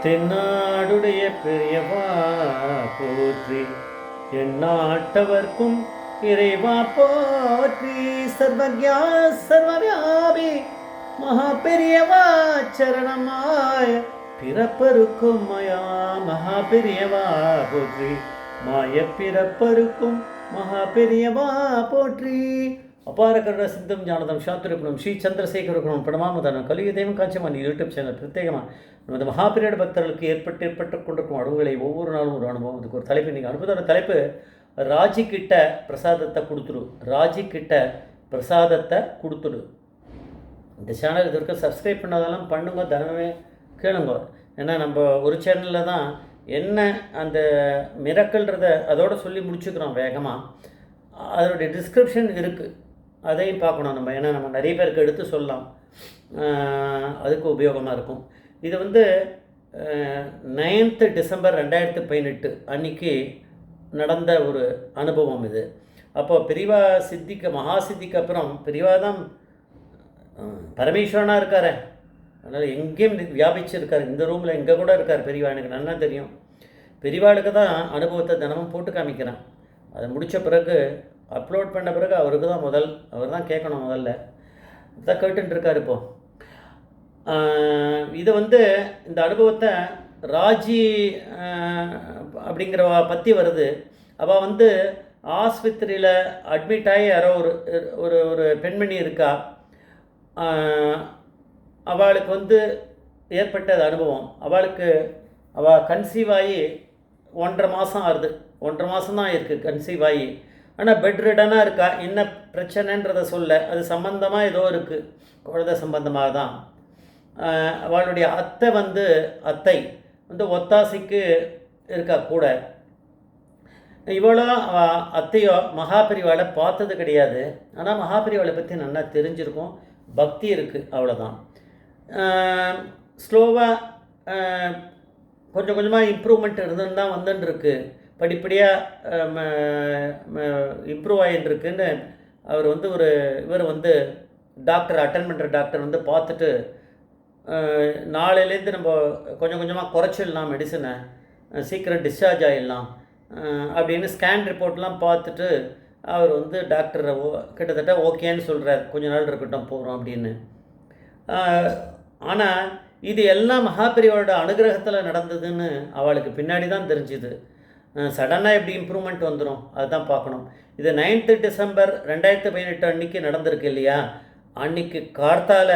தென்னாடுடைய பெரியவா போற்றி, எந்நாட்டவர்க்கும் இறைவா போற்றி. சர்வஜா சர்வவியாபி மகா பெரியவா சரணமாய பிறப்பருக்கும் மயா மகா பெரியவா போற்றி. மாய பிறப்பருக்கும் மகா பெரியவா போற்றி. அபார கருட சிந்தம் ஞானதம் சாத்துருப்பணம் ஸ்ரீ சந்திரசேகரகுணம் படமாமதான கலியுதேவம் காஞ்சமான் யூடியூப் சேனல் பிரத்யேகமாக நமது மகாபிரியட பக்தர்களுக்கு ஏற்பட்டு கொண்டிருக்கும் அனுபவங்களை ஒவ்வொரு நாளும் ஒரு அனுபவம். அதுக்கு ஒரு தலைப்பு இன்றைக்கி அனுபவத்தோட தலைப்பு ராஜி கிட்ட பிரசாதத்தை கொடுத்துரு. ராஜி கிட்ட பிரசாதத்தை கொடுத்துடு. இந்த சேனல் இது வரைக்கும் சப்ஸ்கிரைப் பண்ணாதெல்லாம் பண்ணுங்க, தினமே கேளுங்க. ஏன்னா நம்ம ஒரு சேனலில் தான் என்ன அந்த மிரக்கல்ன்றத அதோடு சொல்லி முடிச்சுக்கிறோம் வேகமாக. அதனுடைய டிஸ்கிரிப்ஷன் இருக்குது, அதையும் பார்க்கணும் நம்ம. ஏன்னா நம்ம நிறைய பேருக்கு எடுத்து சொல்லலாம், அதுக்கு உபயோகமாக இருக்கும். இது 9th டிசம்பர் 2018 அன்றைக்கி நடந்த ஒரு அனுபவம் இது. அப்போது பெரியவா சித்திக்கு மகா சித்திக்கு அப்புறம் பெரியவா தான் பரமேஸ்வரனாக இருக்கார். அதனால் எங்கேயும் வியாபிச்சிருக்கார். இந்த ரூமில் எங்கே கூட இருக்கார் பெரியவா. எனக்கு நல்லா தெரியும். பெரியவாளுக்கு தான் அனுபவத்தை தினமும் போட்டு காமிக்கிறேன். அதை முடித்த பிறகு அப்லோட் பண்ண பிறகு அவருக்கு தான் அவர் தான் கேட்கணும் முதல்ல. தான் கேட்டுருக்கார் இப்போது. இது இந்த அனுபவத்தை ராஜி அப்படிங்கிறவ பற்றி வருது. அவள் ஆஸ்பத்திரியில் அட்மிட் ஆகி யாரோ ஒரு ஒரு பெண்மணி இருக்கா. அவளுக்கு ஏற்பட்டது அனுபவம். அவள் கன்சீவ் ஆகி 1.5 மாதம் ஆகுது. 1.5 மாதம் தான் இருக்குது கன்சீவ் ஆகி. ஆனால் பெட் ரிடனாக இருக்கா. என்ன பிரச்சனைன்றதை சொல்ல, அது சம்பந்தமாக ஏதோ இருக்குது, குழந்தை சம்பந்தமாக தான். அவளுடைய அத்தை ஒத்தாசைக்கு இருக்கா கூட. இவ்வளோ அத்தையோ மகாபிரிவாளை பார்த்தது கிடையாது. ஆனால் மகாபிரிவாளை பற்றி நல்லா தெரிஞ்சிருக்கும், பக்தி இருக்குது, அவ்வளோதான். ஸ்லோவாக கொஞ்சம் கொஞ்சமாக இம்ப்ரூவ்மெண்ட் இருந்துன்னு தான் வந்துட்டுருக்கு. படிப்படியாக இம்ப்ரூவ் ஆகிட்டுருக்குன்னு அவர் இவர் டாக்டர் அட்டன் பண்ணுற டாக்டர் பார்த்துட்டு, நாளையிலேருந்து நம்ம கொஞ்சம் கொஞ்சமாக குறைச்சிடலாம் மெடிசனை, சீக்கிரம் டிஸ்சார்ஜ் ஆகிடலாம் அப்படின்னு ஸ்கேன் ரிப்போர்ட்லாம் பார்த்துட்டு அவர் டாக்டர் கிட்டத்தட்ட ஓகேன்னு சொல்கிறார். கொஞ்ச நாள் இருக்கட்டும் போகிறோம் அப்படின்னு. ஆனால் இது எல்லாம் மகாபிரிவோட அனுகிரகத்தில் நடந்ததுன்னு அவளுக்கு பின்னாடி தான் தெரிஞ்சுது. சடனாக எப்படி இம்ப்ரூவ்மெண்ட் வந்துடும் அதுதான் பார்க்கணும். இது 9th டிசம்பர் 2018 அன்றைக்கி நடந்திருக்கு இல்லையா. அன்றைக்கி கார்த்தால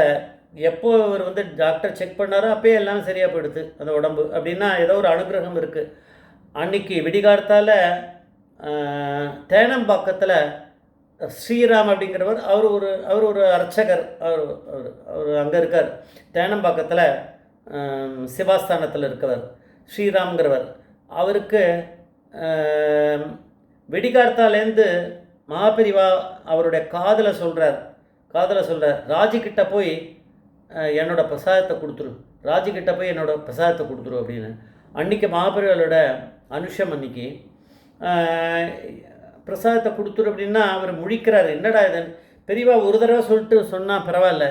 எப்போ அவர் டாக்டர் செக் பண்ணாரோ அப்போயே எல்லாம் சரியாக போயிடுது அந்த உடம்பு. அப்படின்னா ஏதோ ஒரு அனுகிரகம் இருக்குது. அன்றைக்கி விடிகார்த்தால தேனம்பாக்கத்தில் ஸ்ரீராம் அப்படிங்கிறவர், அவர் ஒரு அர்ச்சகர். அவர் அங்கே இருக்கார். தேனம்பாக்கத்தில் சிவாஸ்தானத்தில் இருக்கவர் ஸ்ரீராம்ங்கிறவர். அவருக்கு வெடிகார்த்தாலேருந்து மகாபிரிவா அவருடைய காதில் சொல்கிறார், ராஜிக்கிட்ட போய் என்னோடய பிரசாதத்தை கொடுத்துரு, ராஜிக்கிட்ட போய் என்னோடய பிரசாதத்தை கொடுத்துரு அப்படின்னு. அன்றைக்கி மகாபிரிவாளோட அனுஷம். அன்றைக்கி பிரசாதத்தை கொடுத்துரு அப்படின்னா அவர் முழிக்கிறார், என்னடா இதுன்னு. பெரியவா ஒரு தடவை சொன்னால் பரவாயில்ல.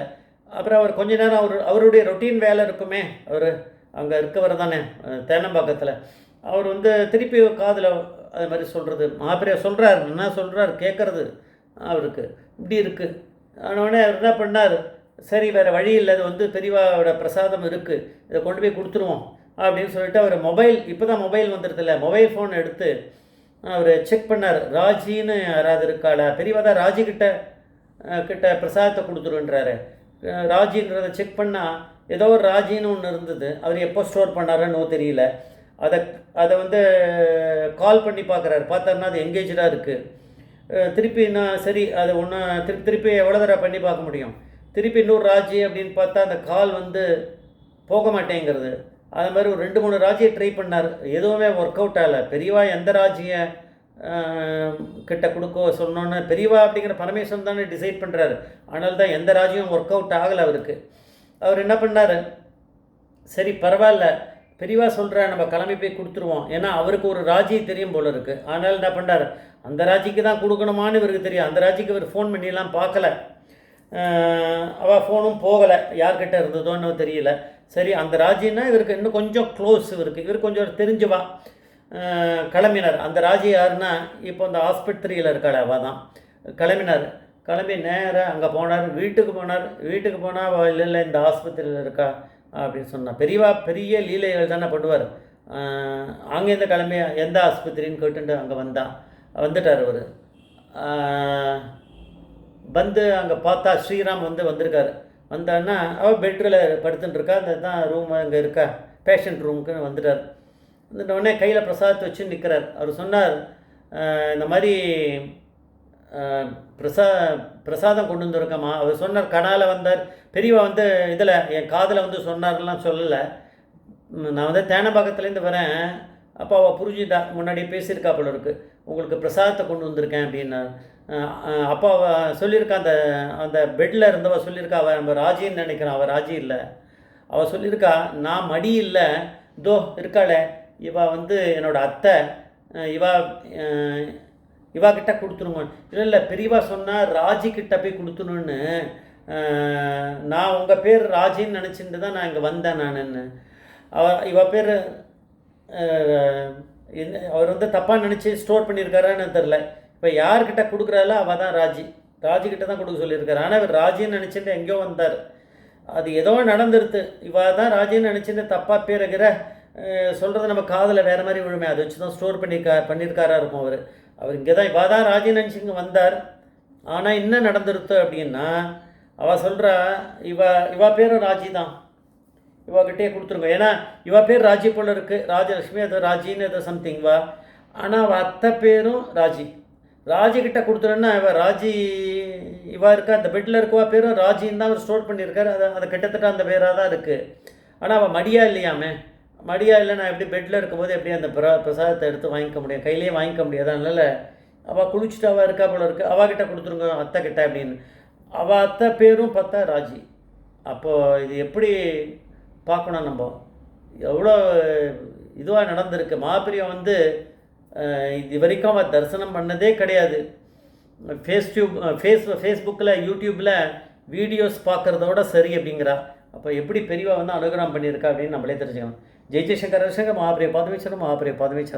அப்புறம் அவர் கொஞ்ச நேரம் அவருடைய ரொட்டீன் வேலை இருக்குமே, அவர் அங்கே இருக்கவர் தானே தேனம்பாக்கத்தில். அவர் திருப்பி காதில் அது மாதிரி சொல்கிறது. மகாபிரியா சொல்கிறார், என்ன சொல்கிறார் கேட்குறது அவருக்கு இப்படி இருக்குது. ஆனோடனே அவர் என்ன பண்ணார், சரி வேறு வழி இல்லை, அது பெரியவாவோட பிரசாதம் இருக்குது, இதை கொண்டு போய் கொடுத்துருவோம் அப்படின்னு சொல்லிட்டு அவர் இப்போ தான் மொபைல் வந்துடுதில்ல, மொபைல் ஃபோன் எடுத்து அவர் செக் பண்ணார். ராஜின்னு யாராவது இருக்காளா, பெரியவா தான் ராஜிக்கிட்ட பிரசாதத்தை கொடுத்துருன்றாரு. ராஜின்றதை செக் பண்ணால் ஏதோ ஒரு ராஜின்னு ஒன்று இருந்தது. அவர் எப்போ ஸ்டோர் பண்ணாருன்னு தெரியல. அதை கால் பண்ணி பார்க்குறாரு. பார்த்தாருன்னா அது எங்கேஜாக இருக்குது. திருப்பி சரி அதை திருப்பி எவ்வளோ தடவை பண்ணி பார்க்க முடியும். திருப்பி இன்னொரு ராஜி அப்படின்னு பார்த்தா அந்த கால் போக மாட்டேங்கிறது. அது மாதிரி ஒரு 2-3 ராஜியை ட்ரை பண்ணார், எதுவுமே ஒர்க் அவுட் ஆகலை. பெரியவா எந்த ராஜியை கிட்ட கொடுக்க சொன்னோன்னு, பெரியவா அப்படிங்கிற பரமேஸ்வரன் தானே டிசைட் பண்ணுறாரு. ஆனால் தான் எந்த ராஜியும் ஒர்க் அவுட் ஆகலை அவருக்கு. அவர் என்ன பண்ணார், சரி பரவாயில்ல பெரியவா சொல்கிற நம்ம கிளம்பி போய் கொடுத்துருவோம். ஏன்னா அவருக்கு ஒரு ராஜி தெரியும் போல இருக்குது. ஆனால் என்ன பண்ணார், அந்த ராஜிக்கு தான் கொடுக்கணுமான்னு இவருக்கு தெரியும். அந்த ராஜிக்கு இவர் ஃபோன் பண்ணிலாம் பார்க்கல. அவள் ஃபோனும் போகலை, யார்கிட்ட இருந்ததோன்னு தெரியல. சரி அந்த ராஜின்னா இவருக்கு இன்னும் கொஞ்சம் க்ளோஸ், இவர் கொஞ்சம் தெரிஞ்சவா. கிளம்பினார். அந்த ராஜி யாருன்னா இப்போ இந்த ஆஸ்பத்திரியில் இருக்காள் அவள் தான். கிளம்பினார். கிளம்பி நேராக அங்கே போனார். வீட்டுக்கு போனால் அவள் இல்லை இல்லை இந்த ஆஸ்பத்திரியில் இருக்கா அப்படின்னு சொன்னான். பெரியவா பெரிய லீலைகள் தானே பண்ணுவார். அங்கேருந்து கிளம்பி எந்த ஆஸ்பத்திரின்னு கேட்டுட்டு அங்கே வந்துட்டார் அவர். வந்து அங்கே பார்த்தா ஸ்ரீராம் வந்திருக்காரு. வந்தான்னா அவள் பெட்டில் படுத்துட்டுருக்கா. அந்த தான் ரூம் அங்கே இருக்கா, பேஷண்ட் ரூமுக்குன்னு வந்துட்டார். உடனே கையில் பிரசாதத்தை வச்சு நிற்கிறார். அவர் சொன்னார், இந்த மாதிரி பிரசாதம் கொண்டு வந்துருக்கம்மா. அவர் சொன்னார், கடால் வந்தார். பெரியவா இதில் என் காதில் சொன்னார்லாம் சொல்லலை. நான் தேனம்பாக்கத்துலேருந்து வரேன். அப்போ அவள் புரிஞ்சுட்டா, முன்னாடி பேசியிருக்கா போல இருக்குது, உங்களுக்கு பிரசாதத்தை கொண்டு வந்திருக்கேன் அப்படின்னா. அப்போ அவள் சொல்லியிருக்கா, அந்த பெட்டில் இருந்தவ சொல்லியிருக்கா, அவள் நம்ம ராஜின்னு நினைக்கிறான். அவள் ராஜி இல்லை. அவள் சொல்லியிருக்கா, நான் மடி இல்லை, இதோ இருக்காளே இவா என்னோடய அத்தை, இவா கிட்ட கொடுத்துருங்க. இல்லை பெரியவா சொன்னால் ராஜிக்கிட்ட போய் கொடுத்துணுன்னு, நான் உங்கள் பேர் ராஜின்னு நினச்சிட்டு தான் நான் இங்கே வந்தேன் நானுன்னு. இவ பேர் அவர் தப்பாக நினச்சி ஸ்டோர் பண்ணியிருக்காரான்னு தெரில. இப்போ யார்கிட்ட கொடுக்குறாளோ அவள் தான் ராஜிக்கிட்ட தான் கொடுக்க சொல்லியிருக்காரு. ஆனால் இவர் ராஜின்னு நினச்சிட்டு எங்கேயோ வந்தார். அது ஏதோ நடந்துருது. இவ தான் ராஜின்னு நினச்சிட்டு தப்பாக பேருகிற சொல்கிறது நம்ம காதில் வேறு மாதிரி விழுமே. அதை வச்சு தான் ஸ்டோர் பண்ணியிருக்காரா இருக்கும் அவர் இங்கே தான் இவா தான் ராஜின்னு நினச்சி இங்கே வந்தார். ஆனால் என்ன நடந்துருது அப்படின்னா, அவள் சொல்கிறா, இவா பேரும் ராஜி தான், இவாகிட்டே கொடுத்துருங்க. ஏன்னா இவா பேர் ராஜி போல் இருக்குது, ராஜலட்சுமி ஏதோ ராஜின்னு ஏதோ சம்திங் வா. ஆனால் அவள் அத்தை பேரும் ராஜிக்கிட்ட கொடுத்துருன்னா இவா இருக்கா, அந்த பெட்டில் இருக்கவா பேரும் ராஜின்னு தான் அவர் ஸ்டோர் பண்ணியிருக்காரு. அது கிட்டத்தட்ட அந்த பேராக தான் இருக்குது. ஆனால் அவள் மடியா இல்லையாமே. மடியா இல்லை, நான் எப்படி பெட்டில் இருக்கும்போது எப்படி அந்த பிரசாதத்தை எடுத்து வாங்கிக்க முடியும், கையிலேயே வாங்கிக்க முடியாது. அதனால் அவள் குளிச்சுட்டு அவள் இருக்கா போல இருக்குது, அவாகிட்ட கொடுத்துருங்க அத்தை கிட்ட அப்படின்னு. அவள் அத்தை பேரும் பார்த்தா ராஜி. அப்போது இது எப்படி பார்க்கணும், நம்ம எவ்வளோ இதுவாக நடந்திருக்கு. மாப்பிரியம் இது வரைக்கும் அவள் தரிசனம் பண்ணதே கிடையாது. ஃபேஸ்புக்கில் யூடியூப்பில் வீடியோஸ் பார்க்குறதோட சரி அப்படிங்கிறா. அப்போ எப்படி பெரியவா அனுகிரகம் பண்ணியிருக்கா அப்படின்னு நம்மளே தெரிஞ்சுக்கணும். ஜெய் ஜெய்சங்கர் ஹரிசங்கர் மகாபிரிய பாதமேஸ்வரம்.